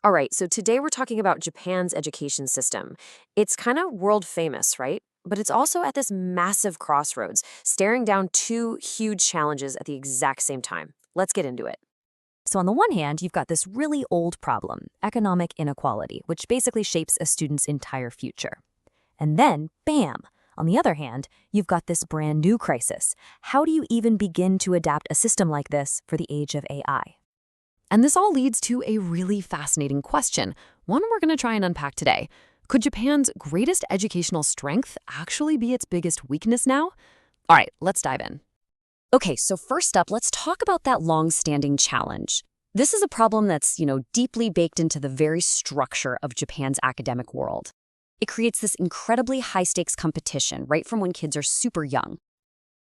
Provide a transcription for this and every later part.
All right, so today we're talking about Japan's education system. It's kind of world famous, right? But it's also at this massive crossroads, staring down two huge challenges at the exact same time. Let's get into it. So, on the one hand, you've got this really old problem, economic inequality, which basically shapes a student's entire future. And then, bam! On the other hand, you've got this brand new crisis. How do you even begin to adapt a system like this for the age of AI? And this all leads to a really fascinating question, one we're going to try and unpack today. Could Japan's greatest educational strength actually be its biggest weakness now? All right, let's dive in. Okay, so first up, let's talk about that long-standing challenge. This is a problem that's, deeply baked into the very structure of Japan's academic world. It creates this incredibly high-stakes competition right from when kids are super young.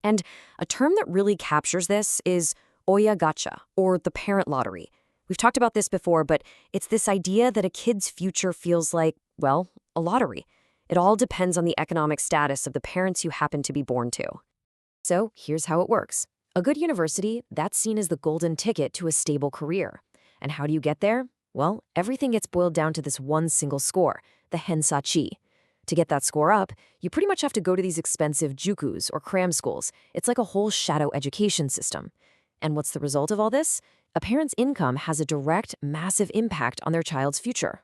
And a term that really captures this is Oyagacha, or the parent lottery. We've talked about this before, but it's this idea that a kid's future feels like, well, a lottery. It all depends on the economic status of the parents you happen to be born to. So here's how it works. A good university, that's seen as the golden ticket to a stable career. And how do you get there? Well, everything gets boiled down to this one single score, the hensachi. To get that score up, you pretty much have to go to these expensive jukus or cram schools. It's like a whole shadow education system. And what's the result of all this? A parent's income has a direct, massive impact on their child's future.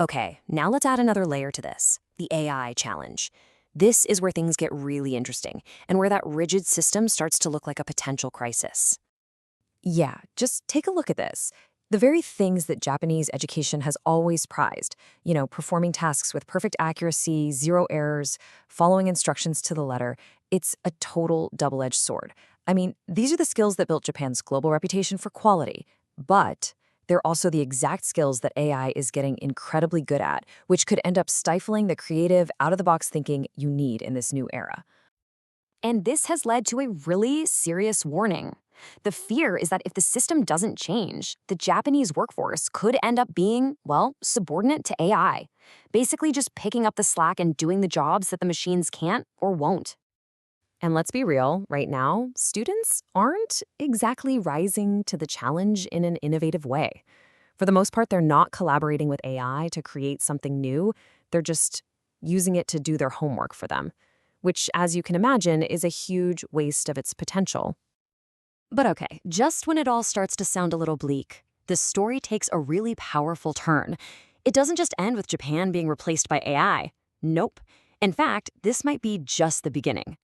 Okay, now let's add another layer to this, the AI challenge. This is where things get really interesting, and where that rigid system starts to look like a potential crisis. Yeah, just take a look at this. The very things that Japanese education has always prized, performing tasks with perfect accuracy, zero errors, following instructions to the letter, it's a total double-edged sword. I mean, these are the skills that built Japan's global reputation for quality, but they're also the exact skills that AI is getting incredibly good at, which could end up stifling the creative, out-of-the-box thinking you need in this new era. And this has led to a really serious warning. The fear is that if the system doesn't change, the Japanese workforce could end up being, well, subordinate to AI, basically just picking up the slack and doing the jobs that the machines can't or won't. And let's be real, right now, students aren't exactly rising to the challenge in an innovative way. For the most part, they're not collaborating with AI to create something new. They're just using it to do their homework for them, which, as you can imagine, is a huge waste of its potential. But okay, just when it all starts to sound a little bleak, the story takes a really powerful turn. It doesn't just end with Japan being replaced by AI. Nope. In fact, this might be just the beginning.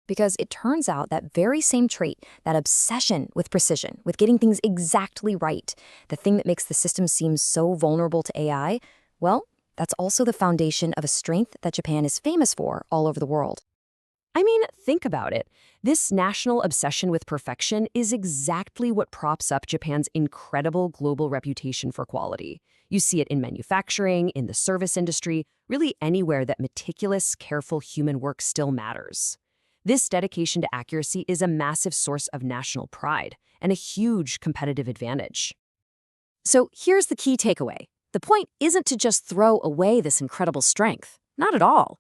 Because it turns out that very same trait, that obsession with precision, with getting things exactly right, the thing that makes the system seem so vulnerable to AI, well, that's also the foundation of a strength that Japan is famous for all over the world. I mean, think about it. This national obsession with perfection is exactly what props up Japan's incredible global reputation for quality. You see it in manufacturing, in the service industry, really anywhere that meticulous, careful human work still matters. This dedication to accuracy is a massive source of national pride and a huge competitive advantage. So here's the key takeaway. The point isn't to just throw away this incredible strength. Not at all.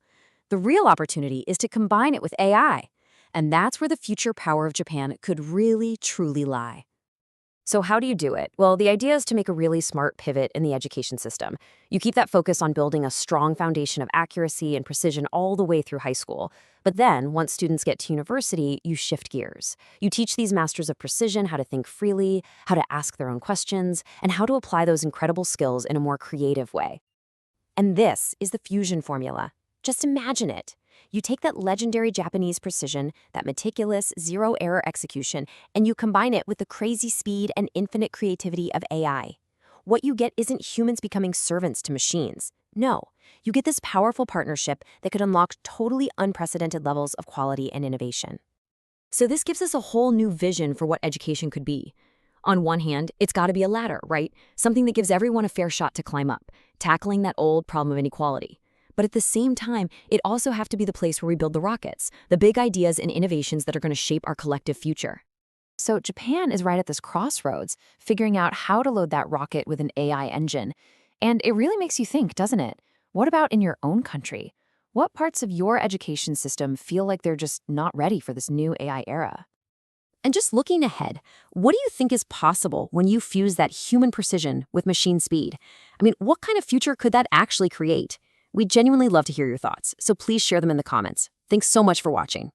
The real opportunity is to combine it with AI. And that's where the future power of Japan could really, truly lie. So how do you do it? Well, the idea is to make a really smart pivot in the education system. You keep that focus on building a strong foundation of accuracy and precision all the way through high school. But then, once students get to university, you shift gears. You teach these masters of precision how to think freely, how to ask their own questions, and how to apply those incredible skills in a more creative way. And this is the fusion formula. Just imagine it. You take that legendary Japanese precision, that meticulous, zero-error execution, and you combine it with the crazy speed and infinite creativity of AI. What you get isn't humans becoming servants to machines. No, you get this powerful partnership that could unlock totally unprecedented levels of quality and innovation. So this gives us a whole new vision for what education could be. On one hand, it's got to be a ladder, right? Something that gives everyone a fair shot to climb up, tackling that old problem of inequality. But at the same time, it also have to be the place where we build the rockets, the big ideas and innovations that are going to shape our collective future. So Japan is right at this crossroads, figuring out how to load that rocket with an AI engine. And it really makes you think, doesn't it? What about in your own country? What parts of your education system feel like they're just not ready for this new AI era? And just looking ahead, what do you think is possible when you fuse that human precision with machine speed? I mean, what kind of future could that actually create? We'd genuinely love to hear your thoughts, so please share them in the comments. Thanks so much for watching.